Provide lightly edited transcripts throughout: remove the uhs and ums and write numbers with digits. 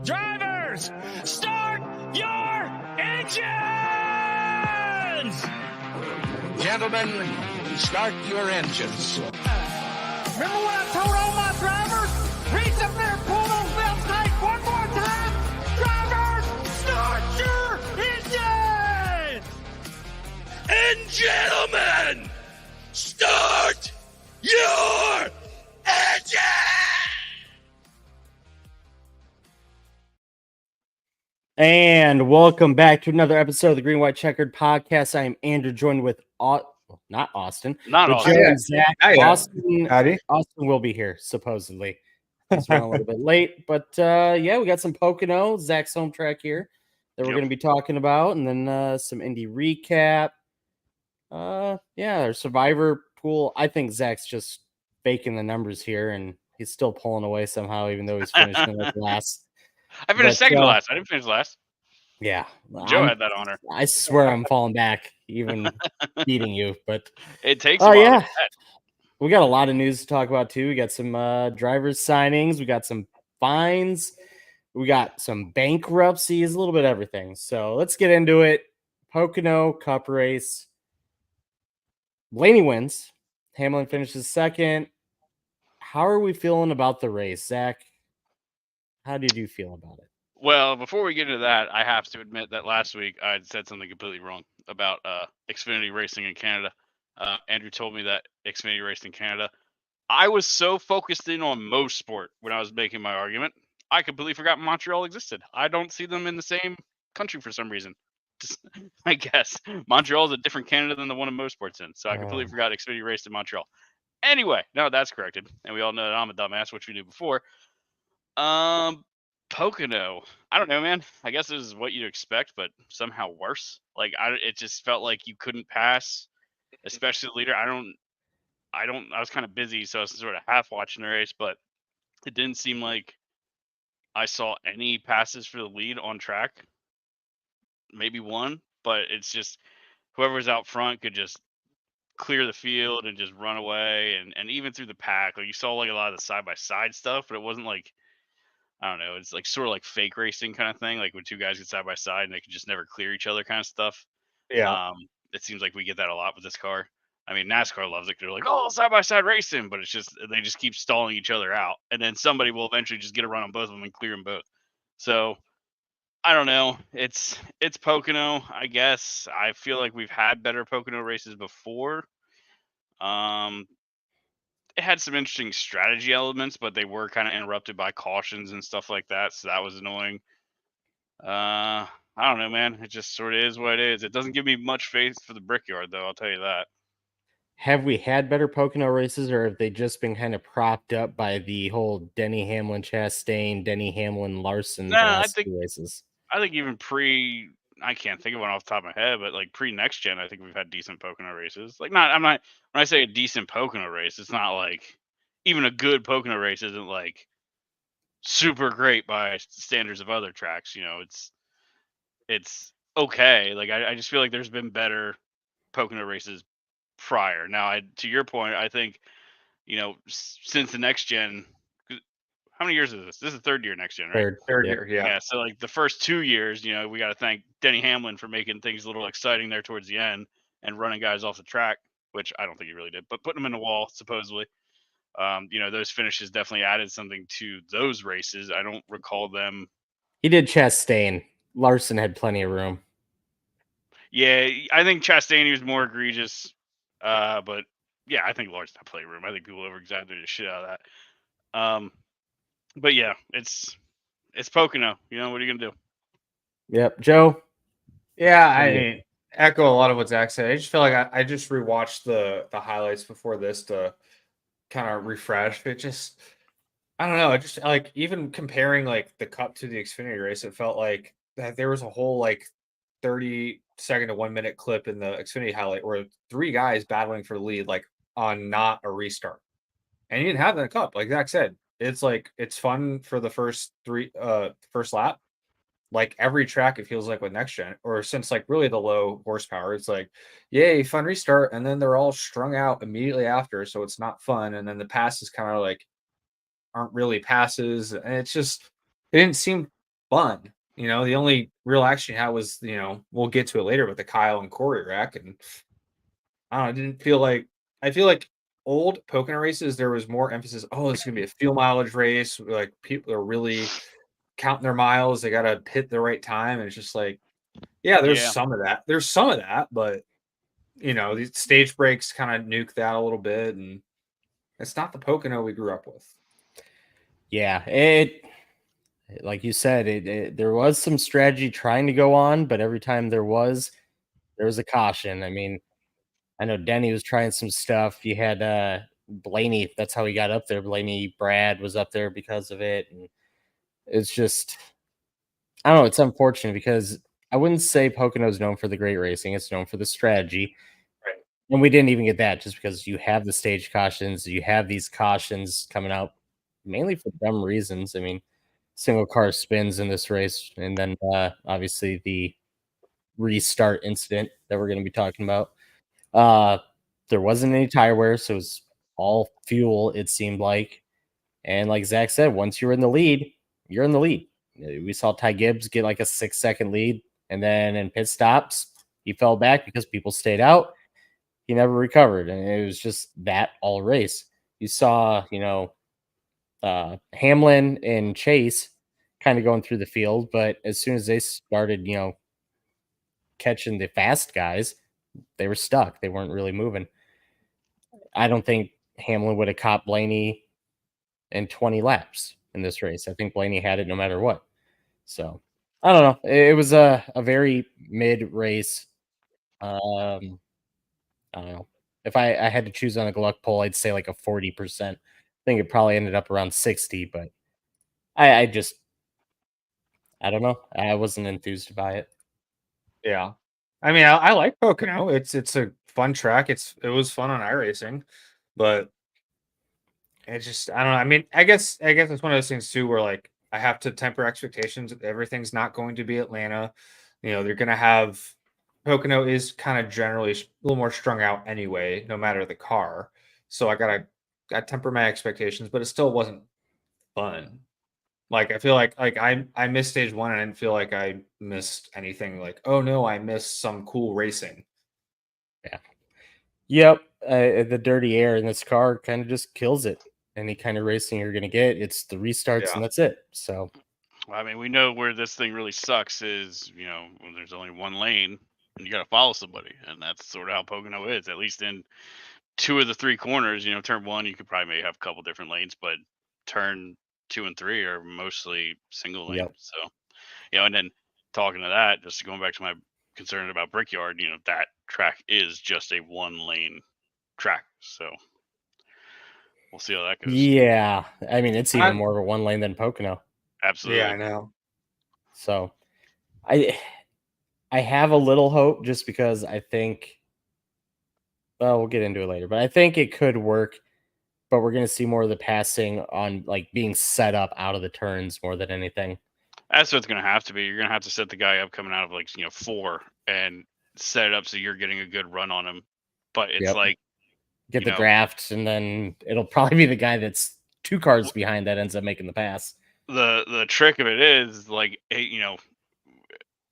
Drivers, start your engines! Gentlemen, start your engines. Remember what I told all my drivers? Reach up there and pull those belts tight one more time. Drivers, start your engines! And gentlemen, start your engines! And welcome back to another episode of the Green White Checkered Podcast. I am Andrew, joined with not Austin, Not but Austin. Joe and Zach. Austin, Howdy. Austin will be here supposedly. He's running a little bit late, but yeah, we got some Pocono, Zach's home track here that we're going to be talking about, and then some Indy recap. Yeah, our Survivor pool. I think Zach's just faking the numbers here, and he's still pulling away somehow, even though he's finishing like last. I finished second to last. I didn't finish last. Yeah, Joe had that honor. I swear I'm falling back, even beating you. But it takes. A while yeah, to get. We got a lot of news to talk about too. We got some drivers signings. We got some fines. We got some bankruptcies. A little bit of everything. So let's get into it. Pocono Cup race. Blaney wins. Hamlin finishes second. How are we feeling about the race, Zach? How did you feel about it? Well, before we get into that, I have to admit that last week I had said something completely wrong about Xfinity racing in Canada. Andrew told me that Xfinity raced in Canada. I was so focused in on motorsport when I was making my argument, I completely forgot Montreal existed. I don't see them in the same country for some reason. Just, I guess Montreal is a different Canada than the one in motorsport's in, so I completely forgot Xfinity raced in Montreal. Anyway, no, that's corrected, and we all know that I'm a dumbass, which we knew before. Pocono. I don't know, man. I guess this is what you'd expect, but somehow worse. Like it just felt like you couldn't pass, especially the leader. I was kind of busy, so I was sort of half watching the race, but it didn't seem like I saw any passes for the lead on track. Maybe one, but it's just whoever's out front could just clear the field and just run away, and even through the pack, like you saw like a lot of the side by side stuff, but it wasn't like, I don't know, it's like sort of like fake racing kind of thing, like when two guys get side by side and they can just never clear each other kind of stuff. Yeah. It seems like we get that a lot with this car. I mean, NASCAR loves it. They're like, oh, side by side racing, but it's just they just keep stalling each other out, and then somebody will eventually just get a run on both of them and clear them both. So I don't know. It's Pocono, I guess. I feel like we've had better Pocono races before. It had some interesting strategy elements, but they were kind of interrupted by cautions and stuff like that, so that was annoying. I don't know, man. It just sort of is what it is. It doesn't give me much faith for the Brickyard, though. I'll tell you that. Have we had better Pocono races, or have they just been kind of propped up by the whole Denny Hamlin Chastain, Denny Hamlin Larson races? I think even I can't think of one off the top of my head, but like pre-next gen, I think we've had decent Pocono races. Like when I say a decent Pocono race, it's not like even a good Pocono race isn't like super great by standards of other tracks. You know, it's okay. Like I just feel like there's been better Pocono races prior. Now, to your point, I think, you know, since the next gen, how many years is this? This is the third year next gen, right? Third year, yeah. Yeah, so like the first 2 years, you know, we got to thank Denny Hamlin for making things a little exciting there towards the end and running guys off the track, which I don't think he really did, but putting them in the wall, supposedly. You know, those finishes definitely added something to those races. I don't recall them. He did Chastain. Larson had plenty of room. Yeah, I think Chastain was more egregious. But yeah, I think Larson had plenty of room. I think people over-exaggerated the shit out of that. But yeah, it's Pocono. You know, what are you gonna do? Yep, Joe. Yeah, I echo a lot of what Zach said. I just feel like I just rewatched the highlights before this to kind of refresh. It just, I don't know. It just like even comparing like the Cup to the Xfinity race, it felt like that there was a whole like 30-second to 1 minute clip in the Xfinity highlight where three guys battling for the lead, like on not a restart, and you didn't have that in the Cup. Like Zach said, it's like it's fun for the first lap. Like every track, it feels like with next gen, or since like really the low horsepower, it's like, yay, fun restart, and then they're all strung out immediately after, so it's not fun. And then the passes kind of like aren't really passes, and it's just it didn't seem fun. You know, the only real action you had was, we'll get to it later with the Kyle and Corey wreck. And I don't know, I didn't feel like, I feel like old Pocono races, there was more emphasis. Oh, it's going to be a fuel mileage race. Like people are really counting their miles. They got to hit the right time. And it's just like, yeah, there's Yeah. some of that. There's some of that, but these stage breaks kind of nuke that a little bit. And it's not the Pocono we grew up with. Yeah, like you said, there was some strategy trying to go on, but every time there was a caution. I mean, I know Denny was trying some stuff. You had Blaney, that's how he got up there. Blaney Brad was up there because of it. And it's just, I don't know, it's unfortunate because I wouldn't say Pocono's known for the great racing. It's known for the strategy. Right. And we didn't even get that just because you have the stage cautions, you have these cautions coming out mainly for dumb reasons. I mean, single car spins in this race, and then obviously the restart incident that we're going to be talking about. There wasn't any tire wear, so it was all fuel, it seemed like. And like Zach said, once you're in the lead, you're in the lead. We saw Ty Gibbs get like a 6-second lead, and then in pit stops, he fell back because people stayed out. He never recovered, and it was just that all race. You saw, Hamlin and Chase kind of going through the field, but as soon as they started, catching the fast guys, they were stuck. They weren't really moving. I don't think Hamlin would have caught Blaney in 20 laps in this race. I think Blaney had it no matter what. So I don't know. It was a very mid race. I don't know. If I had to choose on a Gluck poll, I'd say like a 40%. I think it probably ended up around 60, but I just, I don't know. I wasn't enthused by it. Yeah. I mean, I like Pocono. It's a fun track. It was fun on iRacing, but it's just, I don't know. I mean, I guess it's one of those things too where like I have to temper expectations. Everything's not going to be Atlanta. They're gonna have Pocono is kind of generally a little more strung out anyway, no matter the car. So I gotta temper my expectations, but it still wasn't fun. Like I feel like I missed stage one and I didn't feel like I missed anything. Like, oh no, I missed some cool racing. Yeah. Yep. The dirty air in this car kind of just kills it. Any kind of racing you're going to get, it's the restarts Yeah. and that's it. So, I mean, we know where this thing really sucks is, when there's only one lane and you got to follow somebody. And that's sort of how Pocono is, at least in 2 of the 3 corners. Turn 1, you could probably maybe have a couple different lanes, but turn 2 and 3 are mostly single lane. Yep. So, and then talking to that, just going back to my concern about Brickyard, that track is just a 1-lane track. So we'll see how that goes. yeah. I mean, it's even I'm- more of a one lane than Pocono. Absolutely. Yeah, I know. So, I have a little hope just because I think, well, we'll get into it later, but I think it could work. But we're going to see more of the passing on like being set up out of the turns more than anything. That's what it's going to have to be. You're going to have to set the guy up coming out of 4 and set it up so you're getting a good run on him. But it's Yep. like, Get the draft, and then it'll probably be the guy that's 2 cars behind that ends up making the pass. The trick of it is like,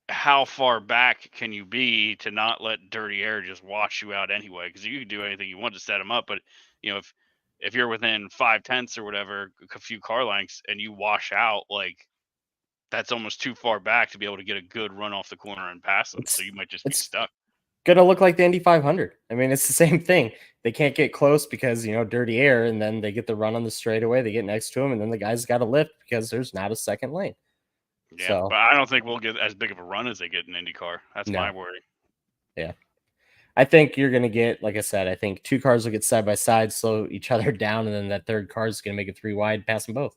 how far back can you be to not let dirty air just wash you out anyway? Because you can do anything you want to set them up, but if you're within 5/10 or whatever, a few car lengths, and you wash out, like that's almost too far back to be able to get a good run off the corner and pass them. So you might just be stuck. Gonna look like the Indy 500. I mean, it's the same thing. They can't get close because dirty air, and then they get the run on the straightaway. They get next to him, and then the guy's got to lift because there's not a second lane. Yeah, So, but I don't think we'll get as big of a run as they get in IndyCar. That's my worry. Yeah, I think you're gonna get, like I said, I think 2 cars will get side by side, slow each other down, and then that third car is gonna make it 3 wide, pass them both.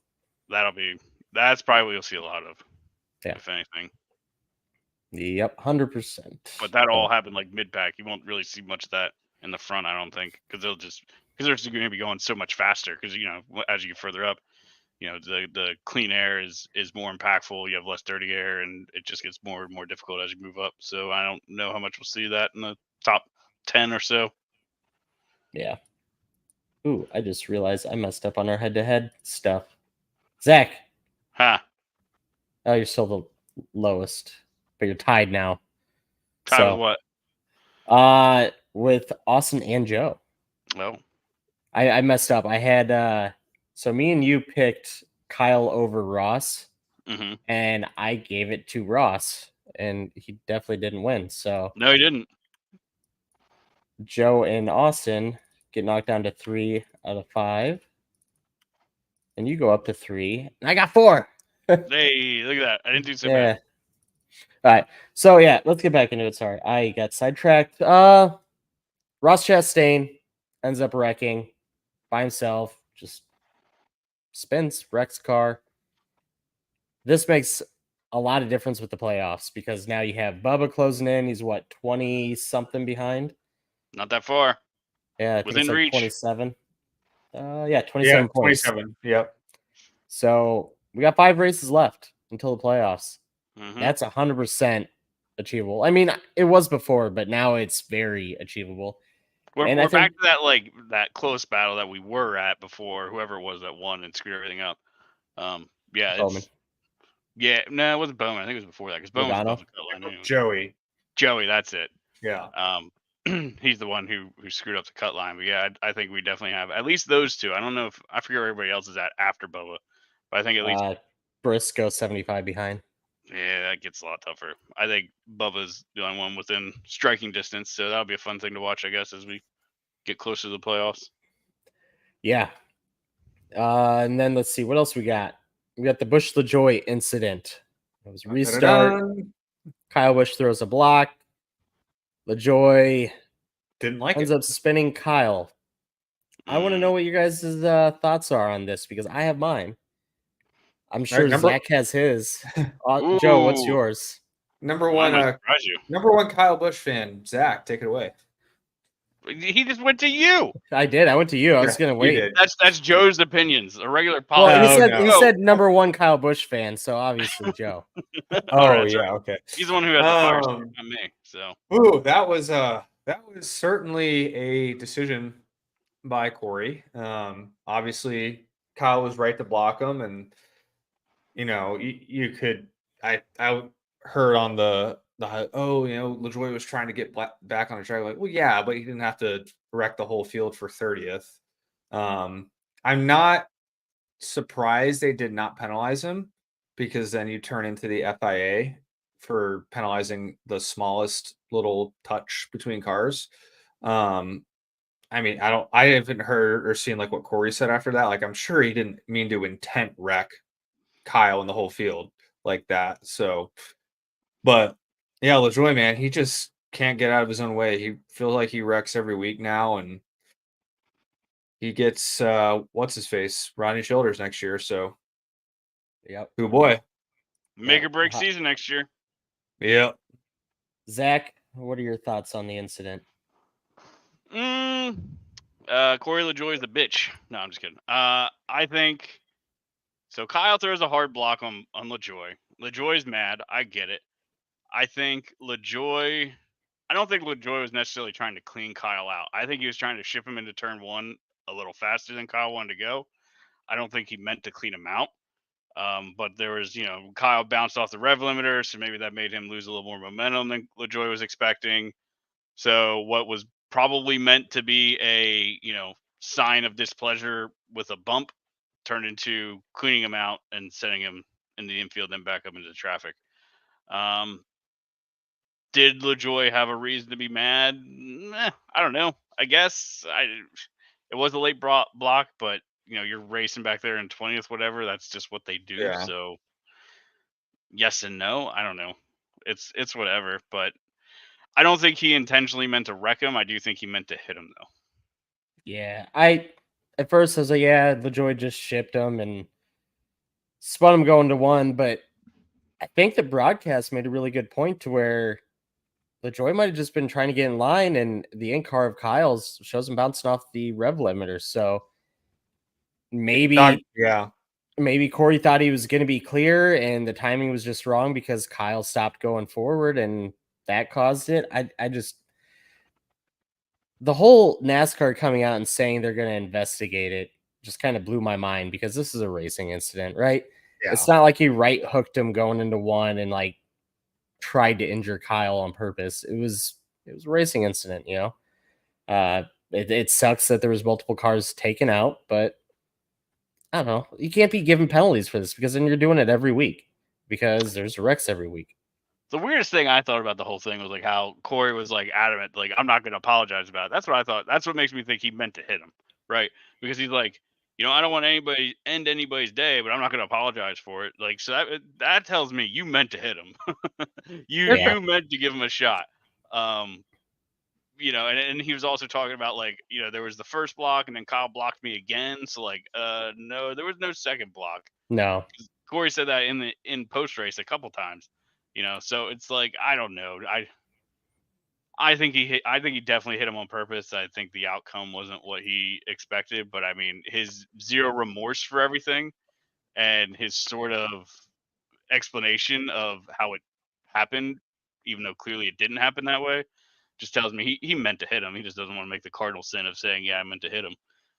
That's probably what you'll see a lot of, if anything. Yep, 100%. But that all happened like mid-pack. You won't really see much of that in the front, I don't think, because they're just going to be going so much faster. Because as you get further up, the clean air is more impactful. You have less dirty air, and it just gets more and more difficult as you move up. So I don't know how much we'll see that in the top 10 or so. Yeah. Ooh, I just realized I messed up on our head-to-head stuff. Zach. Ha. Oh, you're still the lowest, but you're tied now. Tied with what? With Austin and Joe. Well, I messed up. I had so me and you picked Kyle over Ross, hmm and I gave it to Ross, and he definitely didn't win. So no, he didn't. Joe and Austin get knocked down to 3 out of 5, and you go up to 3, and I got 4. Hey, look at that! I didn't do so Yeah. bad. All right. So yeah, let's get back into it. Sorry, I got sidetracked. Ross Chastain ends up wrecking by himself. Just spins, wrecks car. This makes a lot of difference with the playoffs because now you have Bubba closing in. He's what, 20 something behind? Not that far. Yeah, I think Within it's like reach. 27. Yeah, Yeah, 27 points. 27. Yep. So we got 5 races left until the playoffs. Mhm. That's 100% achievable. I mean, it was before, but now it's very achievable. We're And I back think to that close battle that we were at before. Whoever it was that won and screwed everything up. Yeah, Bowman. no, it wasn't Bowman. I think it was before that because Bowman was Logano? above the cut line anyway. Joey. That's it. Yeah. He's the one who screwed up the cut line. But yeah, I think we definitely have at least those two. I don't know if I forget where everybody else is at after Bubba, but I think at least Briscoe 75 behind. yeah, that gets a lot tougher. I think Bubba's the only one within striking distance, so that'll be a fun thing to watch, I guess, as we get closer to the playoffs. Yeah. And then let's see what else we got. We got the Busch LaJoy incident. It was restart. Dun-dun-dun. Kyle Busch throws a block. LaJoy Didn't like ends it. up spinning Kyle. I want to know what you guys' thoughts are on this because I have mine. I'm sure Zach has his. Joe, what's Ooh. yours? Number Well, I one, might surprise you. number one Kyle Busch fan, Zach, take it away. He just went to you. I did. I went to you. I was Yeah, gonna you wait. did. That's Joe's opinions. A regular Well, podcast. he said number one Kyle Busch fan, so obviously Joe. Alright, yeah, okay. He's the one who has the fire starter, not me. So Ooh, that was certainly a decision by Corey. Obviously Kyle was right to block him, and you could I heard on the LaJoy was trying to get back on the track. Like, well, yeah, but he didn't have to wreck the whole field for 30th. I'm not surprised they did not penalize him because then you turn into the FIA for penalizing the smallest little touch between cars. I mean, I haven't heard or seen like what Corey said after that. Like, I'm sure he didn't mean to intent wreck Kyle in the whole field like that. So, but yeah, LaJoy, man, he just can't get out of his own way. He feels like he wrecks every week now, and he gets what's his face, Ronnie Childers next year. So, Yep. good boy. make or break season next year. Yep. Zach, what are your thoughts on the incident? Corey LaJoy is the bitch. No, I'm just kidding. I think so. Kyle throws a hard block on LaJoy. LaJoy's mad. I get it. I think LaJoy. I don't think LaJoy was necessarily trying to clean Kyle out. I think he was trying to ship him into turn one a little faster than Kyle wanted to go. I don't think he meant to clean him out. But there was, Kyle bounced off the rev limiter, so maybe that made him lose a little more momentum than LaJoy was expecting. So what was probably meant to be a, sign of displeasure with a bump turned into cleaning him out and setting him in the infield, then back up into the traffic. Did LaJoy have a reason to be mad? I don't know. I guess it was a late block, but you're racing back there in 20th, whatever. That's just what they do. Yeah. So yes and no. I don't know. It's whatever, but I don't think he intentionally meant to wreck him. I do think he meant to hit him though. Yeah, at first I was like, yeah, LaJoy just shipped him and spun him going to one, but I think the broadcast made a really good point to where LaJoy might have just been trying to get in line, and the in-car of Kyle's shows him bouncing off the rev limiter. So maybe Corey thought he was going to be clear, and the timing was just wrong because Kyle stopped going forward, and that caused it. The whole NASCAR coming out and saying they're going to investigate it just kind of blew my mind because this is a racing incident, right? It's not like he right hooked him going into one and like tried to injure Kyle on purpose. It was a racing incident, you know. It sucks that there was multiple cars taken out, but I don't know. You can't be given penalties for this because then you're doing it every week because there's wrecks every week. The weirdest thing I thought about the whole thing was like how Corey was like adamant, like, I'm not going to apologize about it. That's what I thought. That's what makes me think he meant to hit him, right? Because he's like, I don't want anybody end anybody's day, but I'm not going to apologize for it. Like, so that tells me you meant to hit him. you meant to give him a shot. And he was also talking about like, there was the first block and then Kyle blocked me again. So like, no, there was no second block. No. Corey said that in post race a couple times. So it's like, I don't know. I think he definitely hit him on purpose. I think the outcome wasn't what he expected, but I mean, his zero remorse for everything and his sort of explanation of how it happened, even though clearly it didn't happen that way, just tells me he meant to hit him. He just doesn't want to make the cardinal sin of saying, yeah, I meant to hit him.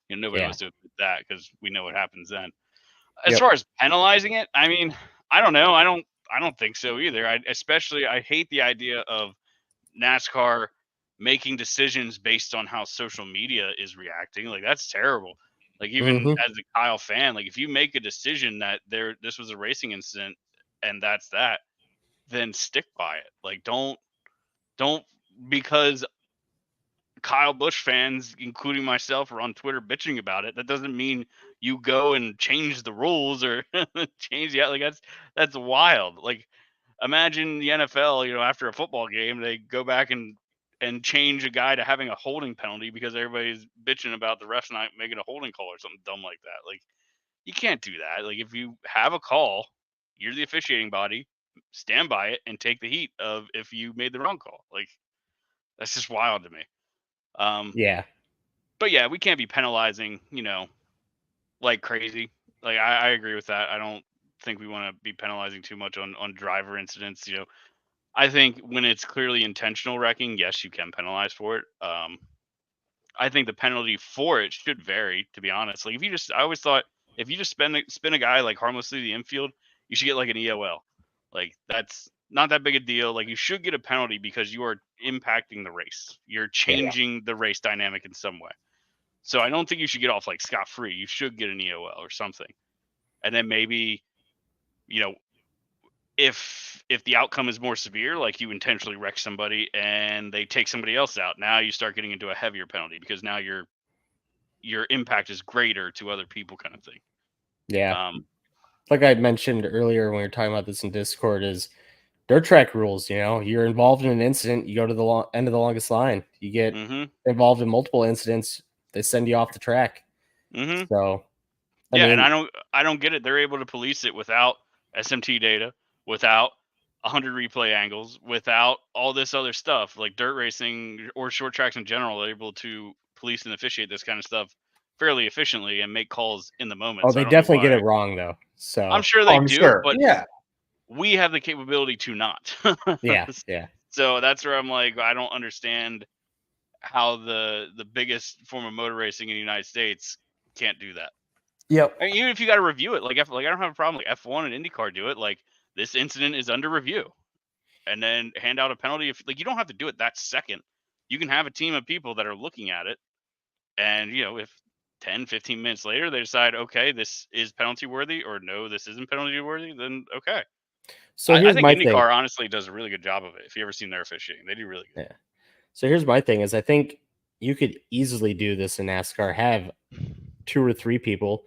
Nobody wants to admit that because we know what happens then. As far as penalizing it, I mean, I don't know. I don't think so either. I hate the idea of NASCAR making decisions based on how social media is reacting. Like, that's terrible. Like, even as a Kyle fan, like, if you make a decision that this was a racing incident and that's that, then stick by it. Like, don't because Kyle Busch fans, including myself, are on Twitter bitching about it. That doesn't mean you go and change the rules or change the like. That's wild. Like, imagine the NFL. After a football game, they go back and change a guy to having a holding penalty because everybody's bitching about the refs not making a holding call or something dumb like that. Like, you can't do that. Like, if you have a call, you're the officiating body. Stand by it and take the heat of if you made the wrong call. Like, that's just wild to me. But yeah, we can't be penalizing, like crazy. Like, I agree with that. I don't think we want to be penalizing too much on driver incidents. I think when it's clearly intentional wrecking, yes, you can penalize for it. I think the penalty for it should vary, to be honest. Like, I always thought if you just spin a guy like harmlessly to the infield, you should get like an EOL. Like, that's not that big a deal. Like, you should get a penalty because you are impacting the race. You're changing the race dynamic in some way. So I don't think you should get off like scot-free. You should get an EOL or something. And then maybe, if the outcome is more severe, like you intentionally wreck somebody and they take somebody else out, now you start getting into a heavier penalty because now your impact is greater to other people, kind of thing. Yeah. Like I mentioned earlier when we were talking about this in Discord, is dirt track rules. You're involved in an incident, you go to the end of the longest line. You get involved in multiple incidents, they send you off the track. So, I mean, and I don't get it. They're able to police it without SMT data, without 100 replay angles, without all this other stuff. Like, dirt racing or short tracks in general, they're able to police and officiate this kind of stuff fairly efficiently and make calls in the moment. Oh, they definitely get it wrong though. So I'm sure they do, but yeah, we have the capability to not. Yeah. So that's where I'm like, I don't understand how the biggest form of motor racing in the United States can't do that. Yep. I mean, even if you got to review it, like I don't have a problem. Like F1 and IndyCar do it. Like, this incident is under review, and then hand out a penalty. If like, you don't have to do it that second. You can have a team of people that are looking at it, and if 10, 15 minutes later they decide, okay, this is penalty worthy, or no, this isn't penalty worthy, then okay. So I think IndyCar thing. honestly does a really good job of it. If you ever seen their officiating, they do really good. Yeah. So here's my thing: is I think you could easily do this in NASCAR. Have 2 or 3 people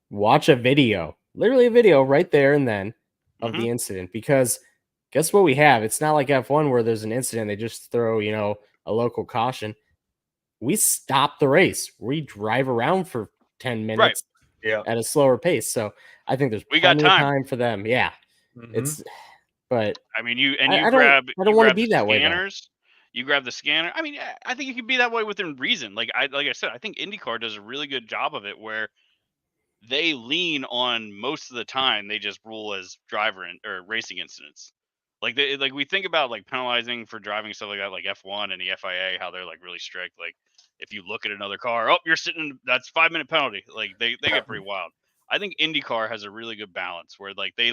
watch a video, literally a video right there and then of the incident, because guess what we have? It's not like F1 where there's an incident, they just throw, a local caution. We stop the race. We drive around for 10 minutes at a slower pace. So I think there's plenty of time for them. Yeah. But I mean, I don't want to be that way. You grab the scanner. I mean, I think you can be that way within reason. Like I said, I think IndyCar does a really good job of it where they lean on most of the time. They just rule as driver or racing incidents. Like we think about like penalizing for driving stuff like that, like F1 and the FIA, how they're like really strict. Like, if you look at another car, oh, you're sitting, that's 5-minute penalty. Like they get pretty wild. I think IndyCar has a really good balance where like they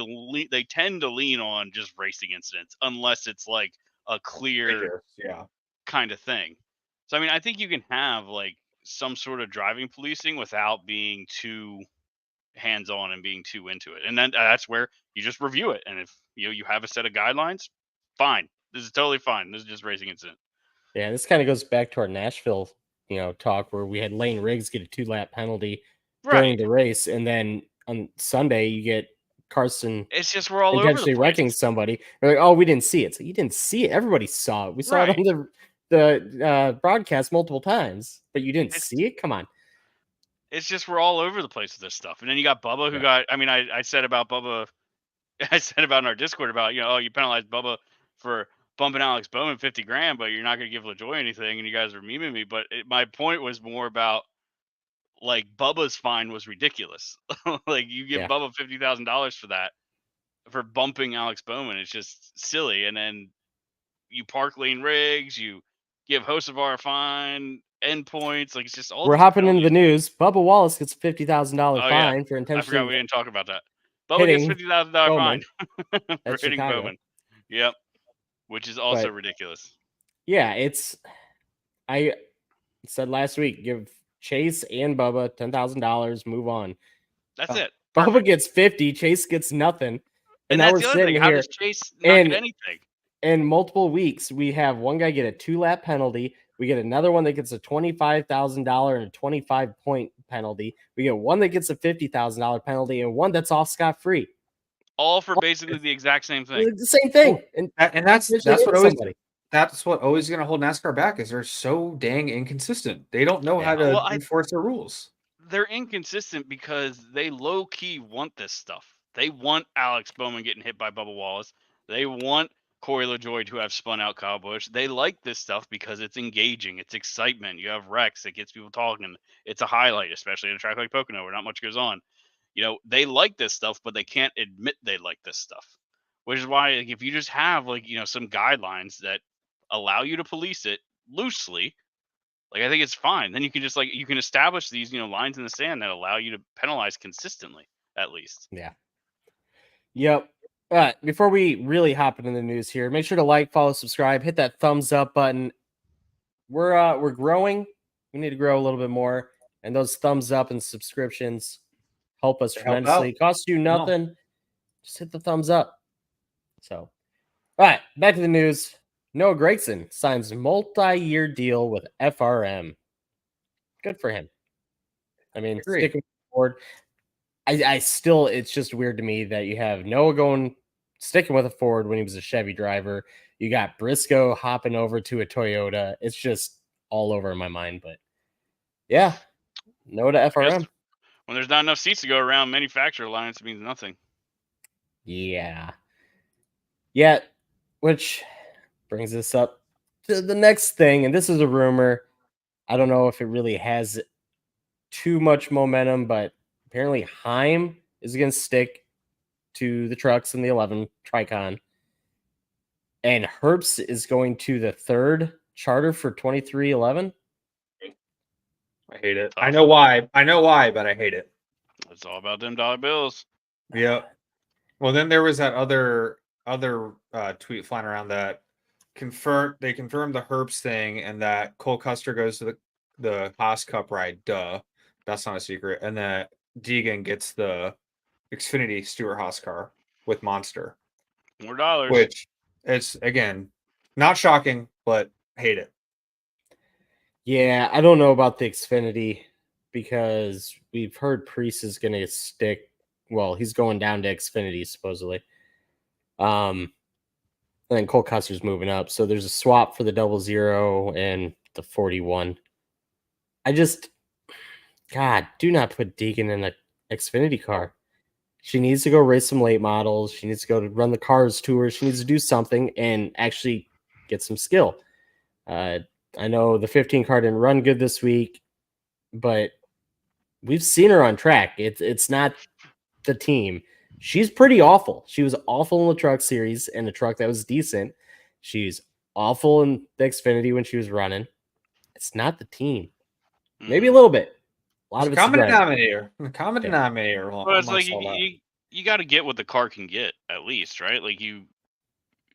tend to lean on just racing incidents unless it's like a clear Yeah. kind of thing. So I mean, I think you can have like some sort of driving policing without being too hands-on and being too into it. And then that's where you just review it. And if you have a set of guidelines, fine. This is totally fine. This is just racing incident. Yeah, this kind of goes back to our Nashville, talk where we had Lane Riggs get a 2-lap penalty during the race, and then on Sunday you get Carson It's just we're all over the intentionally place. wrecking somebody. We're like, oh, we didn't see it. So you didn't see it. Everybody saw it. We saw it on the broadcast multiple times, but you didn't see it. Come on. It's just we're all over the place with this stuff. And then you got Bubba who got. I mean, I said about Bubba. I said about in our Discord about you penalized Bubba for bumping Alex Bowman $50,000, but you're not going to give LaJoy anything, and you guys are memeing me. But my point was more about like Bubba's fine was ridiculous. Like you give Bubba $50,000 for that for bumping Alex Bowman. It's just silly. And then you park Lane Riggs, you give Hocevar a fine, endpoints. Like it's just all. We're hopping into the news. Bubba Wallace gets $50,000 fine for I intentionally. forgot we didn't talk about that. Bubba gets $50,000 fine for hitting Chicago. Bowman. Yep, which is also ridiculous. Yeah, I said last week, give Chase and Bubba $10,000, move on. That's it. Bubba gets 50, Chase gets nothing. And now we're sitting here. How does Chase not get anything? In multiple weeks, we have one guy get a 2-lap penalty. We get another one that gets a $25,000 and a 25-point penalty. We get one that gets a $50,000 penalty and one that's off scot-free. All for basically the exact same thing. The same thing. And that's what always going to hold NASCAR back is they're so dang inconsistent. They don't know how to enforce their rules. They're inconsistent because they low-key want this stuff. They want Alex Bowman getting hit by Bubba Wallace. They want Corey LaJoy to have spun out Kyle Busch. They like this stuff because it's engaging. It's excitement. You have wrecks. It gets people talking. It's a highlight, especially at a track like Pocono where not much goes on. They like this stuff, but they can't admit they like this stuff. Which is why if you just have some guidelines that allow you to police it loosely, I think it's fine. Then you can just you can establish these lines in the sand that allow you to penalize consistently, at least. Yeah. Yep. All right, before we really hop into the news here, make sure to like, follow, subscribe, hit that thumbs up button. We're growing. We need to grow a little bit more, and those thumbs up and subscriptions help us tremendously. It costs you nothing. Just hit the thumbs up. So, all right, back to the news. Noah Gragson signs multi-year deal with FRM. Good for him. I mean, sticking forward. I still, it's just weird to me that you have Noah sticking with a Ford when he was a Chevy driver. You got Briscoe hopping over to a Toyota. It's just all over my mind. But yeah, Noah to FRM. When there's not enough seats to go around, manufacturer alliance means nothing. Yeah. Yeah, which brings us up to the next thing. And this is a rumor. I don't know if it really has too much momentum, but apparently Heim is going to stick to the trucks in the 11 Tricon. And Herbst is going to the 3rd charter for 2311. I hate it. I know why, but I hate it. It's all about them dollar bills. Yeah. Well, then there was that other tweet flying around that confirmed the Herbst thing and that Cole Custer goes to the Haas Cup ride. Duh. That's not a secret. And that Deegan gets the Xfinity Stewart Haas car with Monster. More dollars. Which is, again, not shocking, but hate it. Yeah, I don't know about the Xfinity because we've heard Priest is going to stick. Well, he's going down to Xfinity, supposedly. And then Cole Custer's moving up. So there's a swap for the 00 and the 41. God, do not put Deegan in an Xfinity car. She needs to go race some late models. She needs to go to run the cars tour. She needs to do something and actually get some skill. I know the 15 car didn't run good this week, but we've seen her on track. It's not the team. She's pretty awful. She was awful in the truck series and a truck that was decent. She's awful in the Xfinity when she was running. It's not the team. Maybe a little bit. A lot of It's it's a common the driver. denominator. The common denominator. Well, it's like amongst all that. you got to get what the car can get at least, right? Like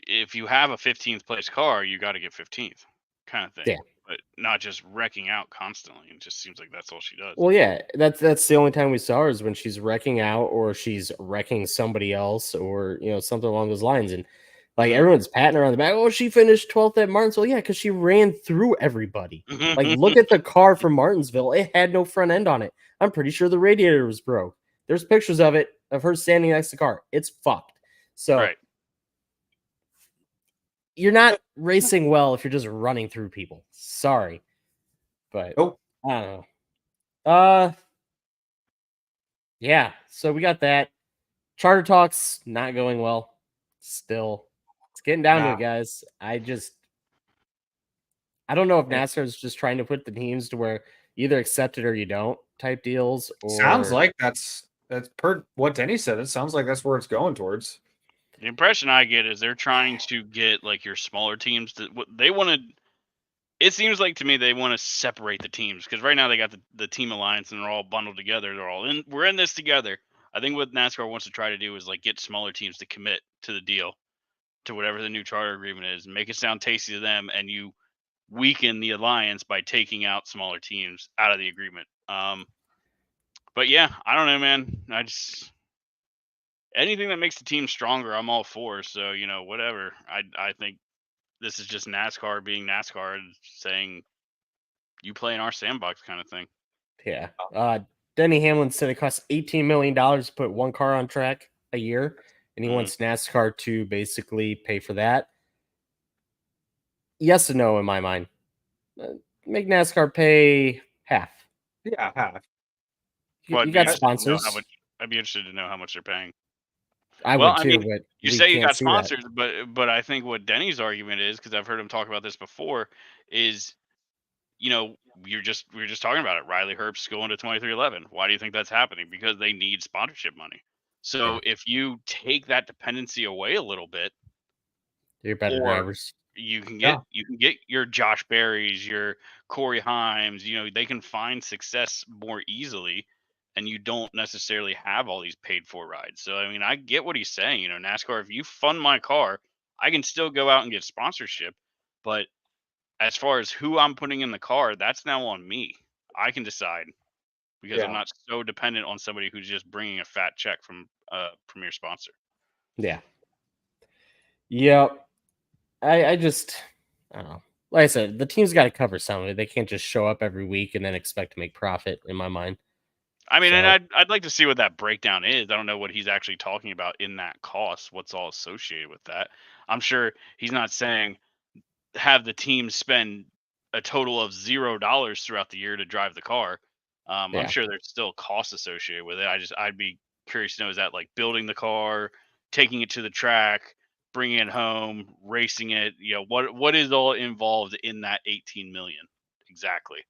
if you have a 15th place car, you got to get 15th, kind of thing. Yeah. But not just wrecking out constantly. It just seems like that's all she does. Well, yeah, that's the only time we saw her is when she's wrecking out or she's wrecking somebody else or something along those lines. And like everyone's patting her on the back. Oh, she finished 12th at Martinsville. Yeah, because she ran through everybody. Like, look at the car from Martinsville. It had no front end on it. I'm pretty sure the radiator was broke. There's pictures of it, of her standing next to the car. It's fucked. So Right. you're not racing well if you're just running through people. Sorry. But Nope. I don't know. Yeah, so we got that. Charter talks not going well. Still. It's getting down to Nah. it, guys. I don't know if NASCAR is just trying to put the teams to where either accept it or you don't type deals. Or Sounds like that's per what Denny said. It sounds like that's where it's going towards. The impression I get is they're trying to get like your smaller teams to what they want to. It seems like to me they want to separate the teams because right now they got the team alliance and they're all bundled together. They're all in. We're in this together. I think what NASCAR wants to try to do is like get smaller teams to commit to the deal, to whatever the new charter agreement is, and make it sound tasty to them, and you weaken the alliance by taking out smaller teams out of the agreement. But yeah, I don't know, man. I just anything that makes the team stronger, I'm all for. So whatever. I think this is just NASCAR being NASCAR and saying you play in our sandbox kind of thing. Yeah. Denny Hamlin said it costs $18 million to put one car on track a year, and he wants NASCAR to basically pay for that. Yes and no in my mind. Make NASCAR pay half. Yeah, half. You got sponsors. I'd be interested to know how much they're paying. I would too, but you say you got sponsors, but I think what Denny's argument is, because I've heard him talk about this before, is we were just talking about it. Riley Herbst's going to 2311. Why do you think that's happening? Because they need sponsorship money. So if you take that dependency away a little bit, you're better drivers. You can get your Josh Berrys, your Corey Himes. They can find success more easily, and you don't necessarily have all these paid for rides. So I mean, I get what he's saying. NASCAR, if you fund my car, I can still go out and get sponsorship, but as far as who I'm putting in the car, that's now on me. I can decide because I'm not so dependent on somebody who's just bringing a fat check from a premier sponsor. Yeah. Yep. I just, I don't know. Like I said, the team's got to cover something. They can't just show up every week and then expect to make profit, in my mind. I mean, and I'd like to see what that breakdown is. I don't know what he's actually talking about in that cost, what's all associated with that. I'm sure he's not saying have the team spend a total of $0 throughout the year to drive the car. I'm sure there's still costs associated with it. I'd be curious to know, is that like building the car, taking it to the track, bringing it home, racing it? What is all involved in that 18 million exactly?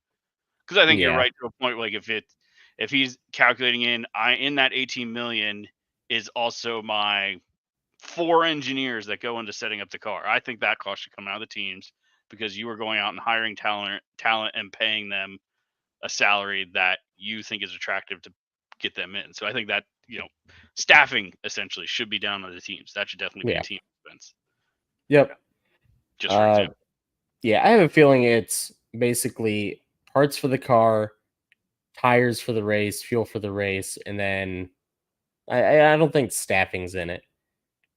Because I think you're right to a point. Like if he's calculating in that 18 million is also my 4 engineers that go into setting up the car. I think that cost should come out of the teams because you are going out and hiring talent and paying them a salary that you think is attractive to get them in. So I think that, staffing essentially should be down on the teams. That should definitely be a team expense. Yep. Just for example. Yeah, I have a feeling it's basically parts for the car, tires for the race, fuel for the race, and then I don't think staffing's in it.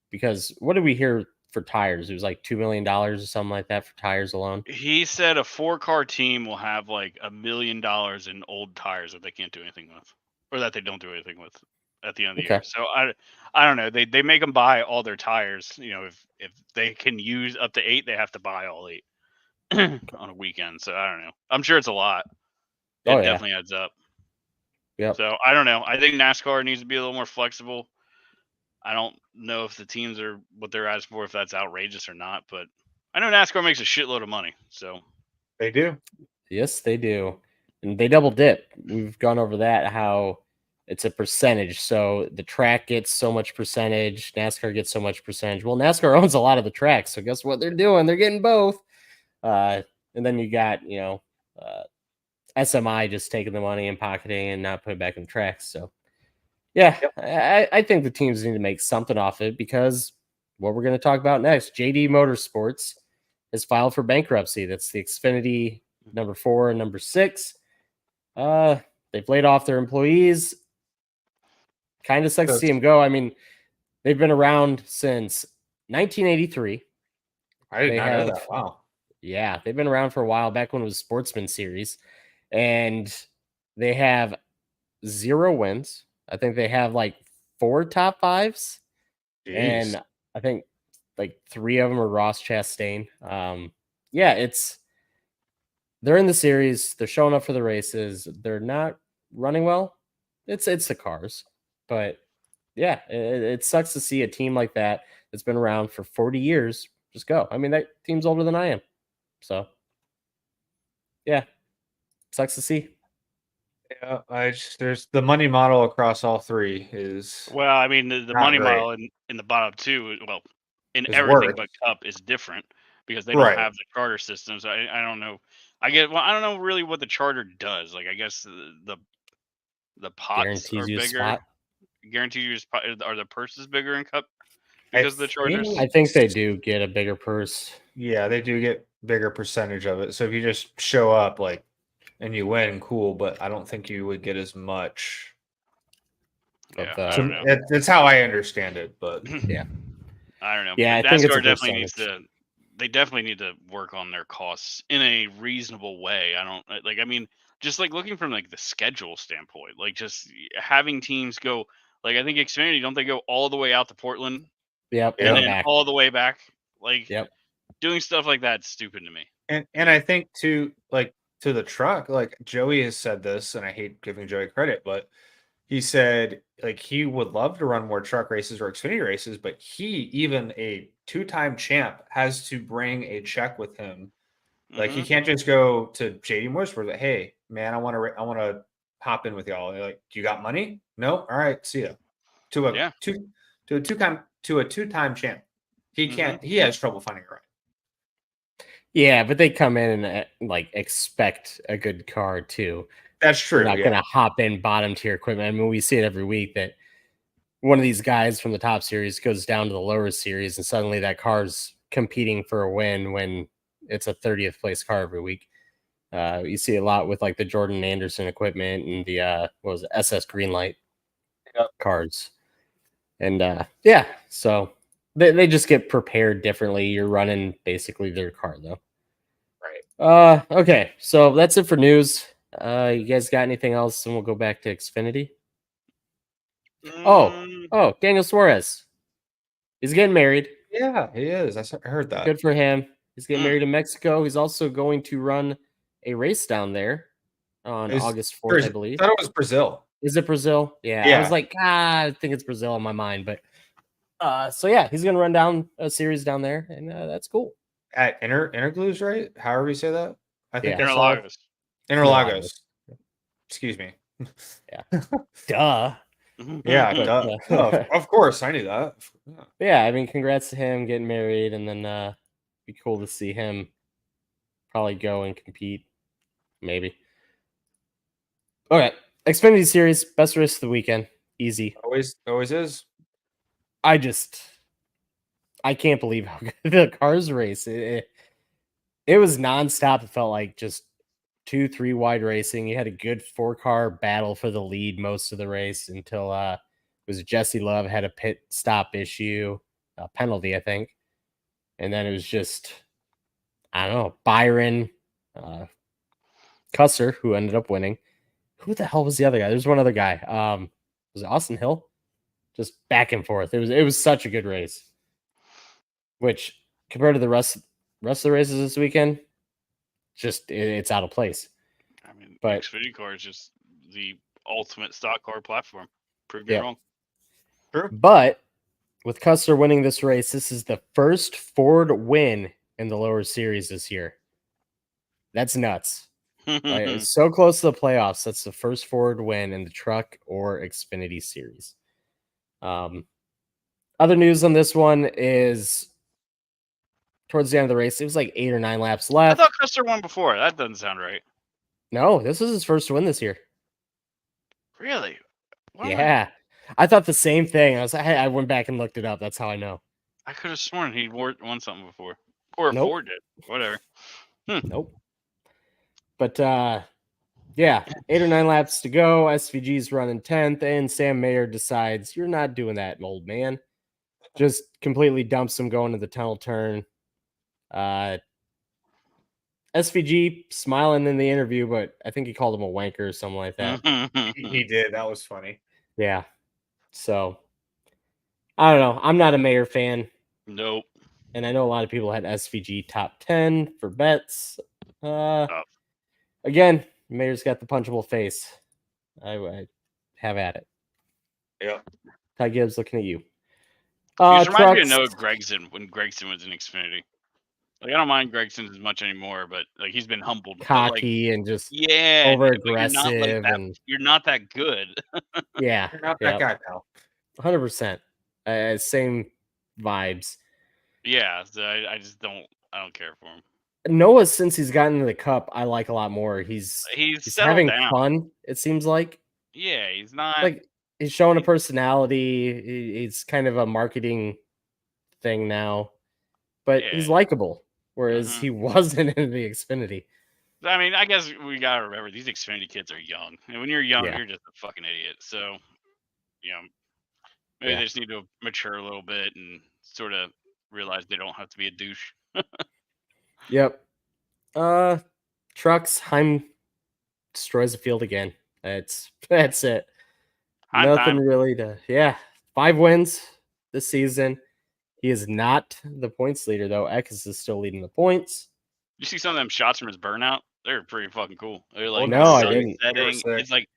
Because what did we hear for tires? It was like $2 million or something like that for tires alone. He said a 4-car team will have like $1 million in old tires that they can't do anything with, or that they don't do anything with at the end of the year. So I don't know. They make them buy all their tires. If they can use up to 8, they have to buy all 8 on a weekend. So I don't know. I'm sure it's a lot. It definitely adds up. Yeah. So I don't know. I think NASCAR needs to be a little more flexible. I don't know if the teams are what they're asking for, if that's outrageous or not, but I know NASCAR makes a shitload of money. So they do. Yes, they do. And they double dip. We've gone over that, how it's a percentage. So the track gets so much percentage, NASCAR gets so much percentage. Well, NASCAR owns a lot of the tracks. So guess what they're doing? They're getting both. And then you got, SMI just taking the money and pocketing and not putting it back in the tracks. So, yeah, I think the teams need to make something off it because what we're going to talk about next, JD Motorsports has filed for bankruptcy. That's the Xfinity number 4 and number 6. They've laid off their employees. Kind of sucks to see them go. I mean, they've been around since 1983. I did not know that. Wow. Yeah, they've been around for a while, back when it was Sportsman Series. And they have 0 wins. I think they have like 4 top 5s. Jeez. And I think like 3 of them are Ross Chastain. Yeah, they're in the series. They're showing up for the races. They're not running well. It's the cars. But yeah, it sucks to see a team like that that's been around for 40 years just go. I mean, that team's older than I am. So yeah, sucks to see. Yeah, there's the money model across all 3 is Well, I mean, the not money great. model in the bottom 2, well, in Is everything worth. but Cup is different because they don't Right. have the charter system. So I don't know. I don't know really what the charter does. Like, I guess the pots Guarantees are you a bigger. spot. Guarantees you a spot. Are the purses bigger in Cup because of the charters? I think they do get a bigger purse. Yeah, they do get bigger percentage of it. So if you just show up like and you win, cool, but I don't think you would get as much. Yeah, the- I So don't know. that's how I understand it, but Yeah. I don't know. Yeah, I think it's a NASCAR definitely needs percentage. to. They definitely need to work on their costs in a reasonable way. I don't like. I mean, just like looking from like the schedule standpoint, like just having teams go. Like I think Xfinity, don't they go all the way out to Portland Yep. Yeah. and And then back. all the way back? Like Yep. doing stuff like that's stupid to me. and I think to the truck, like Joey has said this, and I hate giving Joey credit, but he said like he would love to run more truck races or Xfinity races, but he, even a 2-time champ, has to bring a check with him. Like he Mhm. can't just go to JD Motorsports like, hey man, I want to hop in with y'all. And they're like, do you got money? No, all right, see ya. To a Yeah. two-time champ, he can't. He has trouble finding a ride. Yeah, but they come in and like expect a good car too. That's true. They're not Yeah. going to hop in bottom tier equipment. I mean, we see it every week that one of these guys from the top series goes down to the lower series, and suddenly that car's competing for a win when it's a 30th place car every week. You see a lot with like the Jordan Anderson equipment and the what was it, SS Greenlight cars, and yeah, so they just get prepared differently. You're running basically their car though. Right. Okay, so that's it for news. You guys got anything else? And we'll go back to Xfinity. Mm, Oh, Daniel Suarez. He's getting married. Yeah, he is. I heard that. Good for him. He's getting Mm. married in Mexico. He's also going to run a race down there on August 4th, I believe. I thought it was Brazil. Is it Brazil? Yeah. I Yeah. was like, I think it's Brazil in my mind, but so yeah, he's gonna run down a series down there, and that's cool. At Interglues, right? However you say that. I think Yeah. I saw it. Interlagos. Interlagos. Excuse me. Duh. Yeah, But, duh. Oh, of course, I knew that. Yeah. Yeah, I mean, congrats to him getting married, and then be cool to see him probably go and compete, maybe. Okay, Xfinity Series, best race of the weekend, easy. Always is. I can't believe how good the cars race. It was nonstop. It felt like just 2-3 wide racing. You had a good 4-car battle for the lead most of the race until it was Jesse Love had a pit stop issue, a penalty, I think. And then it was just, I don't know, Byron, Cusser, who ended up winning. Who the hell was the other guy? There's one other guy. Was it Austin Hill? Just back and forth. It was such a good race. Which compared to the rest of the races this weekend, just it's out of place. I mean, But- Xfinity car is just the ultimate stock car platform. Prove me Yeah. wrong. But with Custer winning this race, this is the first Ford win in the lower series this year. That's nuts. Like, it's so close to the playoffs. That's the first Ford win in the truck or Xfinity series. Other news on this one is towards the end of the race, it was like 8 or 9 laps I left. thought Custer won before. That doesn't sound right. No, this was his first win this year. Really? What am Yeah. I thought the same thing. I went back and looked it up. That's how I know. I could have sworn he won something before, or Nope. Ford did. Whatever. Nope. But yeah, 8 or 9 laps to go. SVG's running 10th, and Sam Mayer decides you're not doing that, old man. Just completely dumps him going to the tunnel turn. SVG smiling in the interview, but I think he called him a wanker or something like that. He did. That was funny. Yeah. So I don't know. I'm not a Mayer fan, Nope. and I know a lot of people had SVG top 10 for bets. Again, Mayer's got the punchable face. I have at it. Yeah. Ty Gibbs looking at you. He just reminds me of Trucks. Noah Gregson when Gregson was in Xfinity. Like, I don't mind Gregson as much anymore, but like he's been humbled. But, like, Cocky and just yeah, over but you're not like aggressive that. and You're not that good. yeah, You're not that guy, pal. 100%. Same vibes. Yeah, so I just don't. I don't care for him. Noah, since he's gotten into the cup, I like a lot more. He's settled having down. fun. It seems like Yeah, he's not like he's showing a personality. He's kind of a marketing thing now, but he's Yeah. likable. Whereas he wasn't in the Xfinity. I mean, I guess we gotta remember these Xfinity kids are young, and when you're young, Yeah. you're just a fucking idiot. So, you know, maybe they just need to mature a little bit and sort of realize they don't have to be a douche. Yep. Trucks. Heim destroys the field again. That's it. Heim Nothing time. really to 5 wins this season. He is not the points leader though. Eckes is still leading the points. You see some of them shots from his burnout? They're pretty fucking cool. They're like no, I sun didn't. setting. It's like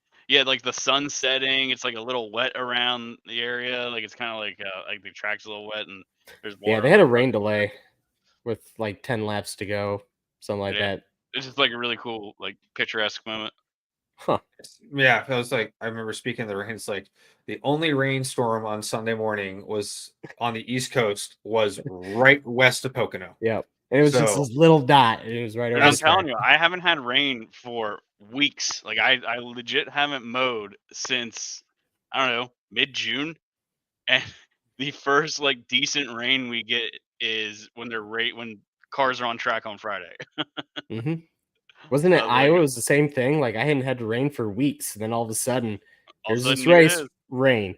like the sun setting. It's like a little wet around the area. Like it's kind of like the track's a little wet and there's water. Yeah, they had a rain delay with like 10 laps to go, something like that. It's just like a really cool, like picturesque moment. Huh. Yeah, it was like I remember speaking of the rain. It's like the only rainstorm on Sunday morning was on the East Coast, was right west of Pocono. Yep. And it was just this little dot. And it was right over. I'm telling you, I haven't had rain for weeks. Like I legit haven't mowed since I don't know, mid-June. And the first like decent rain we get is when when cars are on track on Friday. Wasn't it Iowa? It was the same thing. Like I hadn't had rain for weeks, and then all of a sudden, there's this race rain.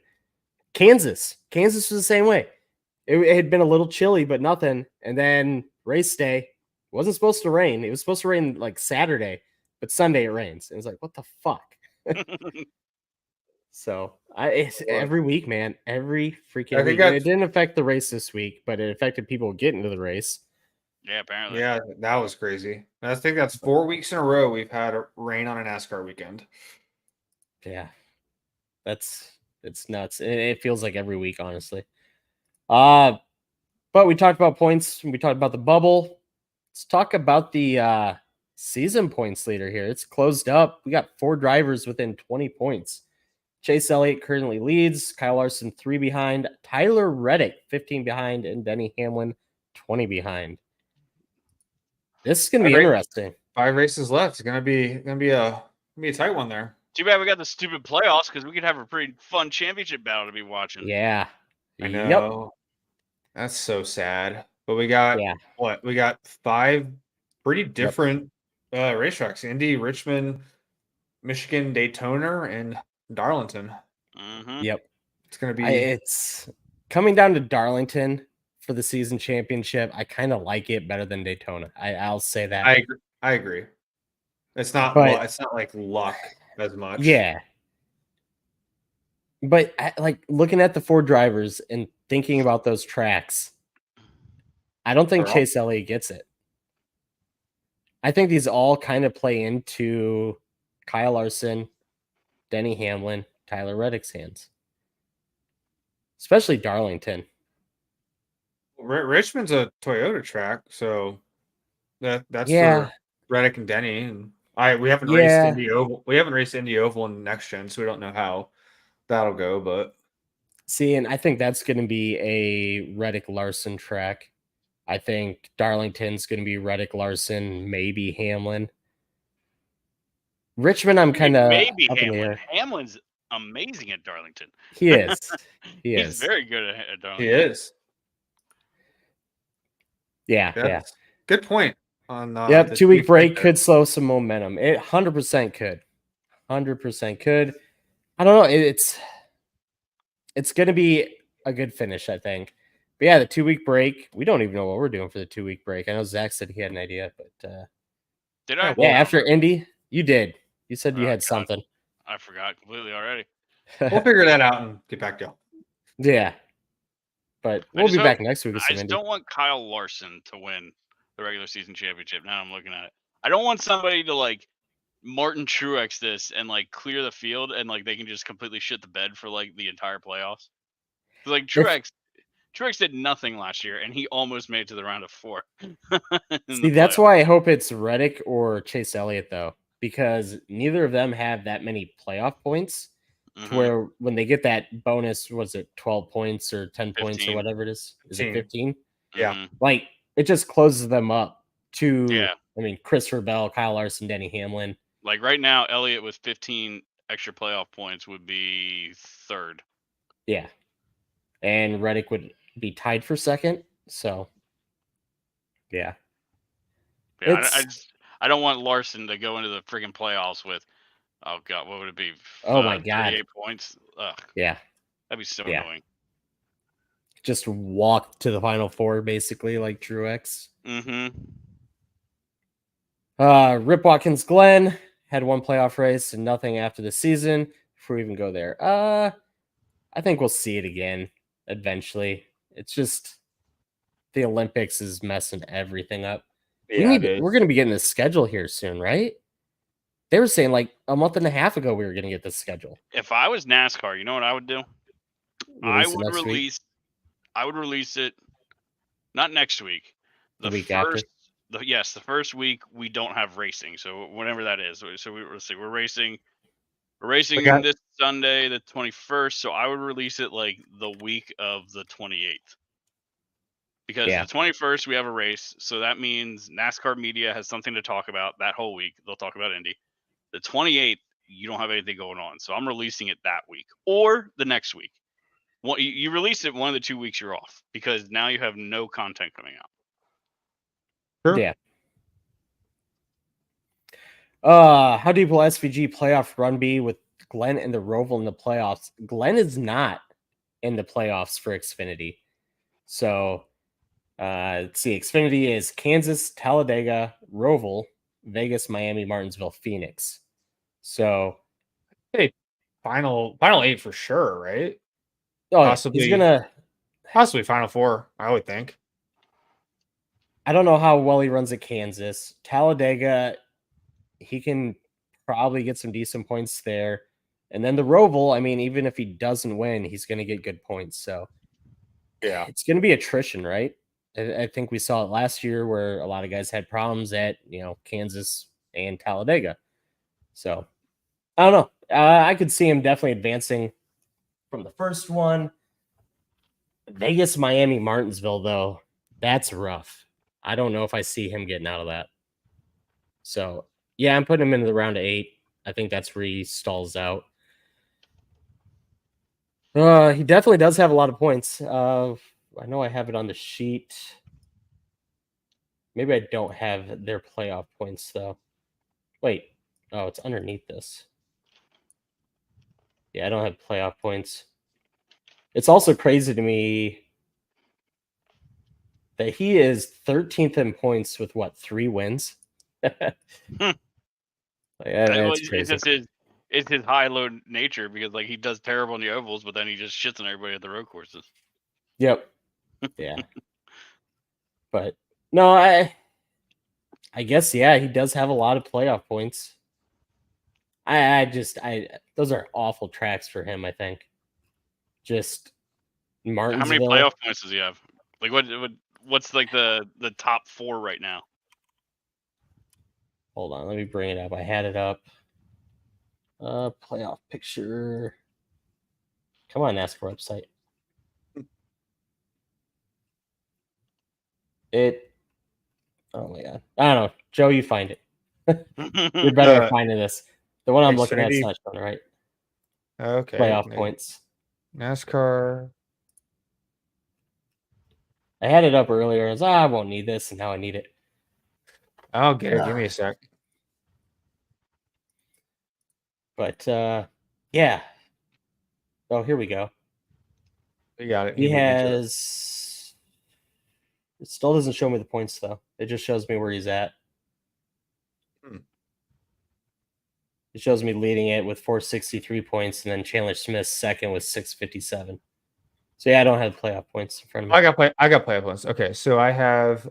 Kansas was the same way. It had been a little chilly, but nothing. And then race day, it wasn't supposed to rain. It was supposed to rain like Saturday, but Sunday it rains. And it's like, what the fuck? So it's every week, man. Every freaking week. And it didn't affect the race this week, but it affected people getting to the race. Yeah, apparently. Yeah, that was crazy. I think that's 4 weeks in a row we've had rain on a NASCAR weekend. Yeah, it's nuts. It feels like every week, honestly. But we talked about points. We talked about the bubble. Let's talk about the season points leader here. It's closed up. We got 4 drivers within 20 points. Chase Elliott currently leads. Kyle Larson 3 behind. Tyler Reddick 15 behind, and Denny Hamlin 20 behind. This is gonna be interesting. 5 races left. It's gonna be a tight one there. Too bad we got the stupid playoffs because we could have a pretty fun championship battle to be watching. Yeah, I know. Yep. That's so sad. But we got what? We got 5 pretty different racetracks: Indy, Richmond, Michigan, Daytona, and Darlington. Yep, it's gonna be. It's coming down to Darlington for the season championship. I kind of like it better than Daytona. I'll say that. I agree. It's not like luck as much. Yeah. But like looking at the 4 drivers and thinking about those tracks, I don't think Chase Elliott gets it. I think these all kind of play into Kyle Larson, Denny Hamlin, Tyler Reddick's hands. Especially Darlington. Richmond's a Toyota track, so that's for Reddick and Denny. And we haven't raced Indy Oval. We haven't raced Indy Oval in next gen, so we don't know how that'll go. But see, and I think that's going to be a Reddick Larson track. I think Darlington's going to be Reddick Larson, maybe Hamlin. Richmond, I'm kind of maybe up in the Hamlin. air. Hamlin's amazing at Darlington. He is. He He's is. very good at He Darlington. is. Yeah. That's good point. On Yep. the 2-week break there. could slow some momentum. It 100% could. 100% could. I don't know. It's going to be a good finish, I think. But yeah, the 2-week break. We don't even know what we're doing for the 2-week break. I know Zach said he had an idea, but Did I? yeah, after Indy, you did. You said you Oh, had God. something. I forgot completely already. We'll figure that out and get back to you. Yeah. But we'll be back next week with I some just Indy. don't want Kyle Larson to win the regular season championship. Now I'm looking at it. I don't want somebody to like Martin Truex this and like clear the field and like they can just completely shit the bed for like the entire playoffs. Like Truex did nothing last year and he almost made it to the round of 4. See, that's why I hope it's Reddick or Chase Elliott though, because neither of them have that many playoff points. To where when they get that bonus, was it 12 points or 10 points or whatever it is? Is it 15? Yeah. Like it just closes them up to, Yeah. I mean, Christopher Bell, Kyle Larson, Denny Hamlin. Like right now, Elliott with 15 extra playoff points would be 3rd. Yeah. And Reddick would be tied for 2nd. So, yeah. Yeah, I don't want Larson to go into the freaking playoffs with, oh God, what would it be? Oh my God. 38 points? Ugh. Yeah. That'd be so annoying. Just walk to the final 4, basically, like Truex. Rip Watkins Glenn had 1 playoff race and nothing after the season. Before we even go there, I think we'll see it again eventually. It's just the Olympics is messing everything up. Yeah, we're going to be getting the schedule here soon, right? They were saying like a month and a half ago we were going to get this schedule. If I was NASCAR, you know what I would do? I would release it not next week. The week after. The first week we don't have racing, so whenever that is. So we're racing this Sunday, the 21st. So I would release it like the week of the 28th, because the 21st we have a race. So that means NASCAR media has something to talk about that whole week. They'll talk about Indy. The 28th, you don't have anything going on, so I'm releasing it that week or the next week. You release it one of the 2 weeks you're off, because now you have no content coming out. Sure. Yeah. How deep will SVG playoff run be with Glenn and the Roval in the playoffs? Glenn is not in the playoffs for Xfinity. So let's see. Xfinity is Kansas, Talladega, Roval, Vegas, Miami, Martinsville, Phoenix. So hey, final 8 for sure, right? Oh, possibly he's gonna possibly final 4, I would think. I don't know how well he runs at Kansas. Talladega, he can probably get some decent points there. And then the Roval, I mean, even if he doesn't win, he's going to get good points. So, yeah, it's going to be attrition, right? I think we saw it last year where a lot of guys had problems at, Kansas and Talladega. So, I don't know. I could see him definitely advancing from the first one. Vegas, Miami, Martinsville, though, that's rough. I don't know if I see him getting out of that. So, yeah, I'm putting him into the round of 8. I think that's where he stalls out. He definitely does have a lot of points. I know I have it on the sheet. Maybe I don't have their playoff points, though. Wait. Oh, it's underneath this. Yeah, I don't have playoff points. It's also crazy to me that he is 13th in points with, 3 wins? It's crazy. It's his high-low nature, because like he does terrible in the ovals, but then he just shits on everybody at the road courses. Yep. Yeah. But no, I guess he does have a lot of playoff points. Those are awful tracks for him, I think. Just Martinsville. How many playoff points does he have? Like what's like the top 4 right now? Hold on, let me bring it up. I had it up. Playoff picture. Come on, NASCAR website. Oh my god. I don't know. Joe, you find it. You're better at finding this. The one I'm looking at is Xfinity. not showing, right? Okay. Playoff points. NASCAR. I had it up earlier. I was I won't need this, and now I need it. I'll get it. Give me a sec. But yeah. Oh, here we go. We got it. He beat me to it. has. It still doesn't show me the points though. It just shows me where he's at. It shows me leading it with 463 points, and then Chandler Smith second with 657. So yeah, I don't have playoff points in front of me. I got playoff points. Okay, so I have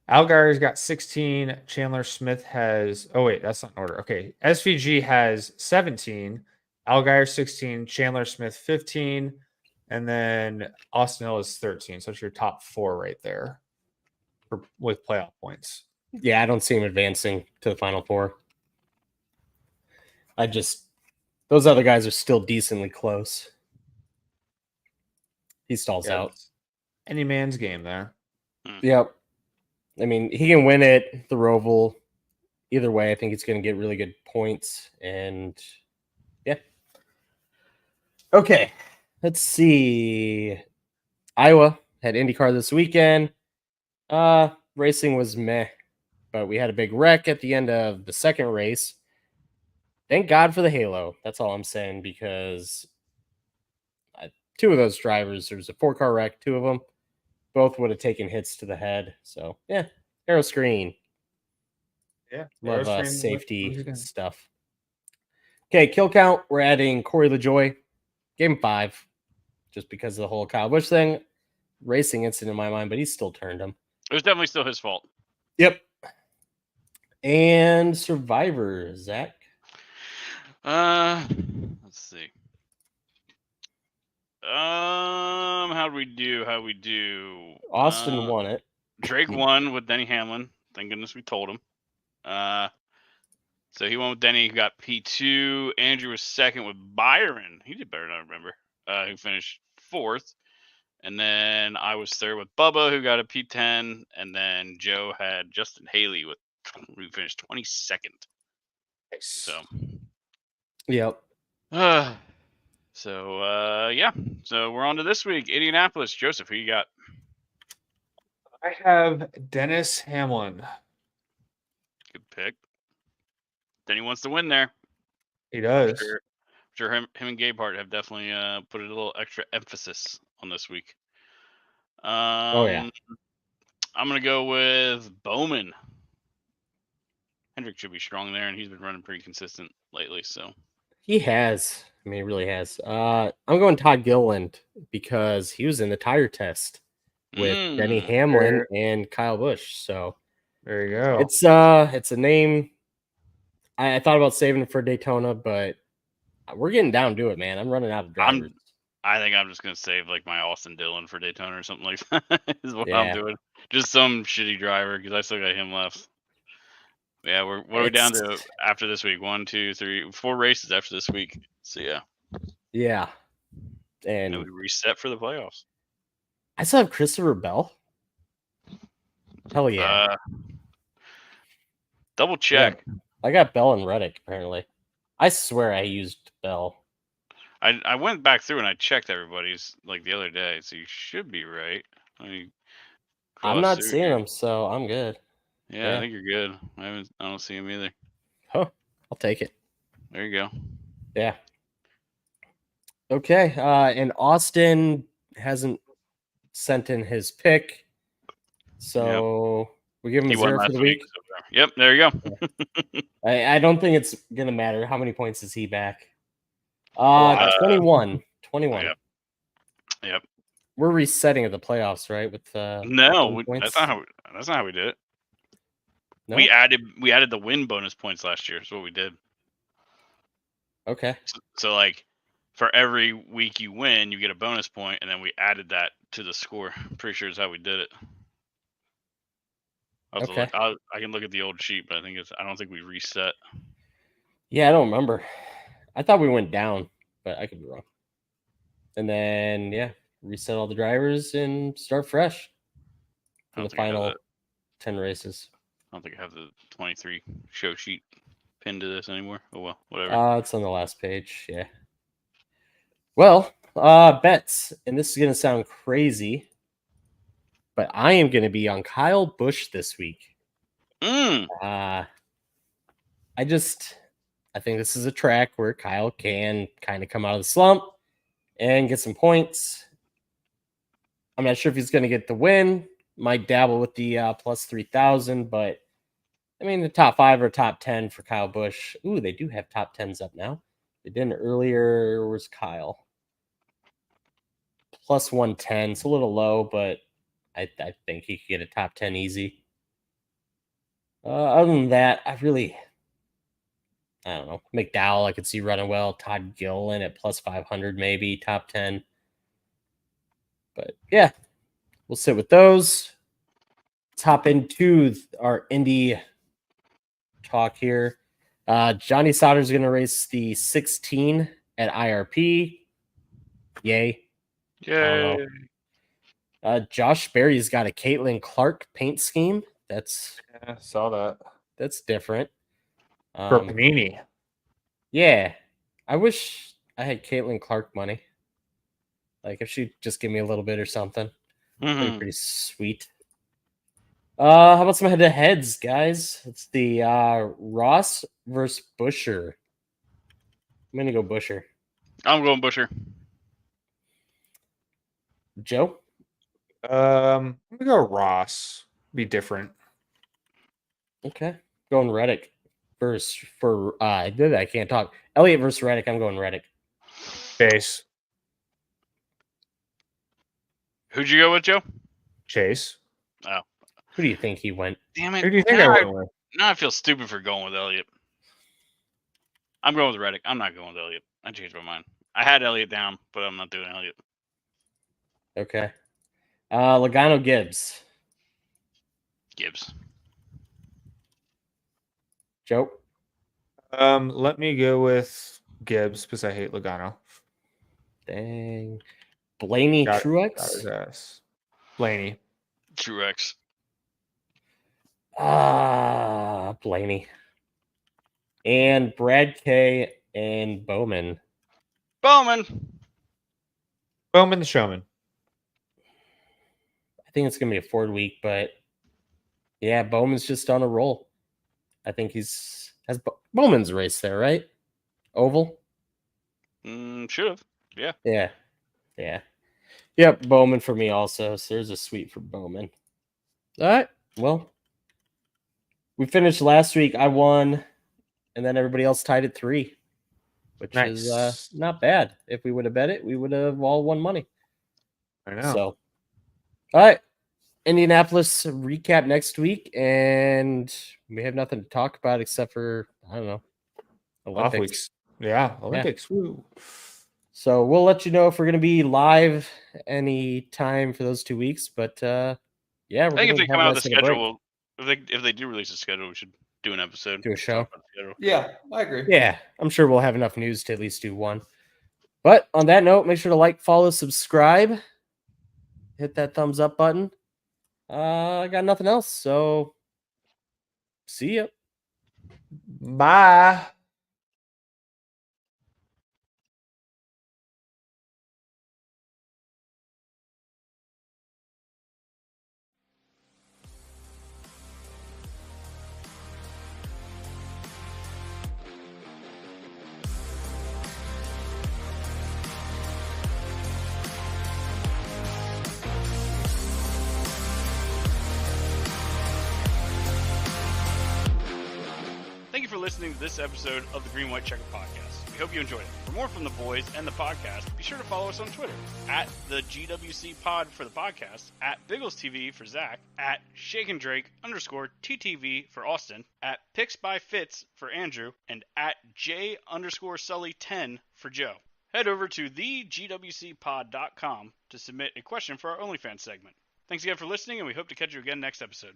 Algar's got 16. Chandler Smith has. Oh wait, that's not in order. Okay, SVG has 17. Algar 16. Chandler Smith 15, and then Austin Hill is 13. So it's your top 4 right there with playoff points. Yeah, I don't see him advancing to the final 4. Those other guys are still decently close. He stalls out. Any man's game there. Yep. I mean, he can win it, the Roval. Either way, I think he's going to get really good points. And yeah. Okay. Let's see. Iowa had IndyCar this weekend. Racing was meh, but we had a big wreck at the end of the second race. Thank God for the halo. That's all I'm saying, because 2 of those drivers, there was a 4-car wreck, 2 of them, both would have taken hits to the head. So yeah, aero screen. Yeah, Love safety stuff. Okay, kill count. We're adding Corey LaJoy. Gave him 5, just because of the whole Kyle Busch thing. Racing incident in my mind, but he still turned him. It was definitely still his fault. Yep. And Survivor, Zach. Let's see. How'd we do? Austin won it. Drake won with Denny Hamlin. Thank goodness we told him. So he won with Denny. He got P2. Andrew was second with Byron. He did better than I remember. Who finished 4th. And then I was third with Bubba, who got a P10. And then Joe had Justin Haley who finished 22nd. So. Yep. Yeah. So we're on to this week. Indianapolis. Joseph, who you got? I have Dennis Hamlin. Good pick. Denny wants to win there. He does. I'm sure him and Gabehart have definitely put a little extra emphasis on this week. Oh yeah. I'm gonna go with Bowman. Hendrick should be strong there, and he's been running pretty consistent lately. So he has. I mean, he really has. I'm going Todd Gilliland because he was in the tire test with Denny Hamlin and Kyle Busch. So there you go. It's a name. I thought about saving it for Daytona, but we're getting down to it, man. I'm running out of drivers. I think I'm just gonna save like my Austin Dillon for Daytona or something like that. Is what I'm doing. Just some shitty driver because I still got him left. Yeah, what are we down to after this week? 1, 2, 3, 4 races after this week. So yeah. Yeah. And we reset for the playoffs. I still have Christopher Bell. Hell yeah. Double check. Yeah. I got Bell and Reddick, apparently. I swear I used Bell. I went back through and I checked everybody's like the other day, so you should be right. I'm not seeing them, so I'm good. Yeah, I think you're good. I don't see him either. Oh, I'll take it. There you go. Yeah. Okay. And Austin hasn't sent in his pick, so we give him a 0 for the week. Yep, there you go. I don't think it's gonna matter. How many points is he back? 21. 21. Yep. We're resetting at the playoffs, right? With no, that's not how we did it. No? We added the win bonus points last year. That's what we did. Okay. So like for every week you win, you get a bonus point, and then we added that to the score. I'm pretty sure is how we did it. Okay. I can look at the old sheet, but I don't think we reset. Yeah, I don't remember. I thought we went down, but I could be wrong. And then reset all the drivers and start fresh for the final 10 races. I don't think I have the 23 show sheet pinned to this anymore. Oh well, whatever. It's on the last page. Yeah. Well, bets, and this is gonna sound crazy, but I am gonna be on Kyle Busch this week. I think this is a track where Kyle can kind of come out of the slump and get some points. I'm not sure if he's going to get the win. Might dabble with the plus 3,000, but I mean, the top 5 or top 10 for Kyle Busch. Ooh, they do have top 10s up now. They didn't earlier. Where's Kyle? Plus 110. It's a little low, but I think he could get a top 10 easy. Other than that, I don't know. McDowell, I could see running well. Todd Gilliland at plus 500, maybe top 10. But yeah, we'll sit with those. Let's hop into our Indy talk here. Johnny Sauter's going to race the 16 at IRP. Yay. Yay. Josh Berry's got a Caitlin Clark paint scheme. Yeah, saw that. That's different. For Panini. Yeah. I wish I had Caitlin Clark money. Like, if she'd just give me a little bit or something. That'd be pretty sweet. How about some head-to-heads, guys? It's the Ross versus Buescher. I'm going to go Buescher. I'm going Buescher. Joe? I'm going to go Ross. Be different. Okay. Going Reddick I can't talk. Elliott versus Reddick. I'm going Reddick. Chase. Who'd you go with, Joe? Chase. Oh. Who do you think he went? Damn it. Who do you think I went with? Now I feel stupid for going with Elliott. I'm going with Reddick. I'm not going with Elliott. I changed my mind. I had Elliott down, but I'm not doing Elliott. Okay. Logano Gibbs. Gibbs. Joe? Let me go with Gibbs because I hate Logano. Dang. Blaney Truex? Blaney. Truex. Blaney. And Brad K and Bowman. Bowman the showman. I think it's going to be a Ford week, but yeah, Bowman's just on a roll. I think has Bowman's race there, right? Oval? Should have. Yeah. Yeah. Yep, Bowman for me also. So there's a sweep for Bowman. All right. Well, we finished last week. I won, and then everybody else tied at 3, which is not bad. If we would have bet it, we would have all won money. I know. So, all right. Indianapolis recap next week, and we have nothing to talk about except for, I don't know, Olympics. Off weeks. Yeah, Olympics. Yeah. Woo. So we'll let you know if we're going to be live any time for those 2 weeks. But yeah, I think if they come out with the schedule, if they do release a schedule, we should do an episode. Do a show. Yeah, I agree. Yeah, I'm sure we'll have enough news to at least do one. But on that note, make sure to like, follow, subscribe, hit that thumbs up button. I got nothing else, so see ya. Bye. Thank you for listening to this episode of the Green White Checker Podcast. We hope you enjoyed it. For more from the boys and the podcast, be sure to follow us on Twitter at the GWC Pod for the podcast, at Biggles TV for Zach, at ShakenDrake_TTV for Austin, at Picks by Fitz for Andrew, and at J_Sully10 for Joe. Head over to thegwcpod.com to submit a question for our OnlyFans segment. Thanks again for listening, and we hope to catch you again next episode.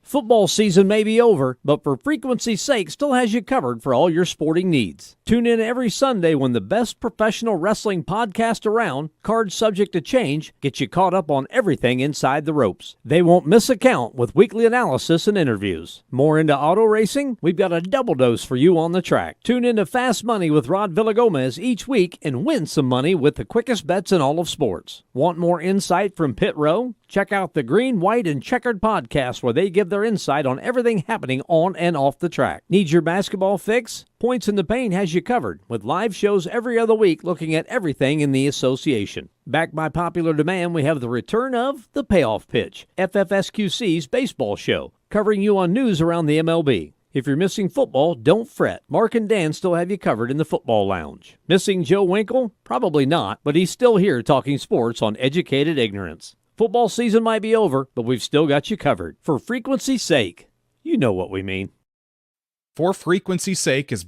Football season may be over, but for frequency's sake still has you covered for all your sporting needs. Tune in every Sunday when the best professional wrestling podcast around, Cards Subject to Change, gets you caught up on everything inside the ropes. They won't miss a count with weekly analysis and interviews. More into auto racing? We've got a double dose for you on the track. Tune in to Fast Money with Rod Villagomez each week and win some money with the quickest bets in all of sports. Want more insight from Pit Row? Check out the Green, White, and Checkered podcast where they give their insight on everything happening on and off the track. Need your basketball fix? Points in the Paint has you covered with live shows every other week looking at everything in the association. Backed by popular demand, we have the return of The Payoff Pitch, FFSQC's baseball show, covering you on news around the MLB. If you're missing football, don't fret. Mark and Dan still have you covered in the football lounge. Missing Joe Winkle? Probably not, but he's still here talking sports on Educated Ignorance. Football season might be over, but we've still got you covered. For frequency's sake, you know what we mean. For Frequency's Sake is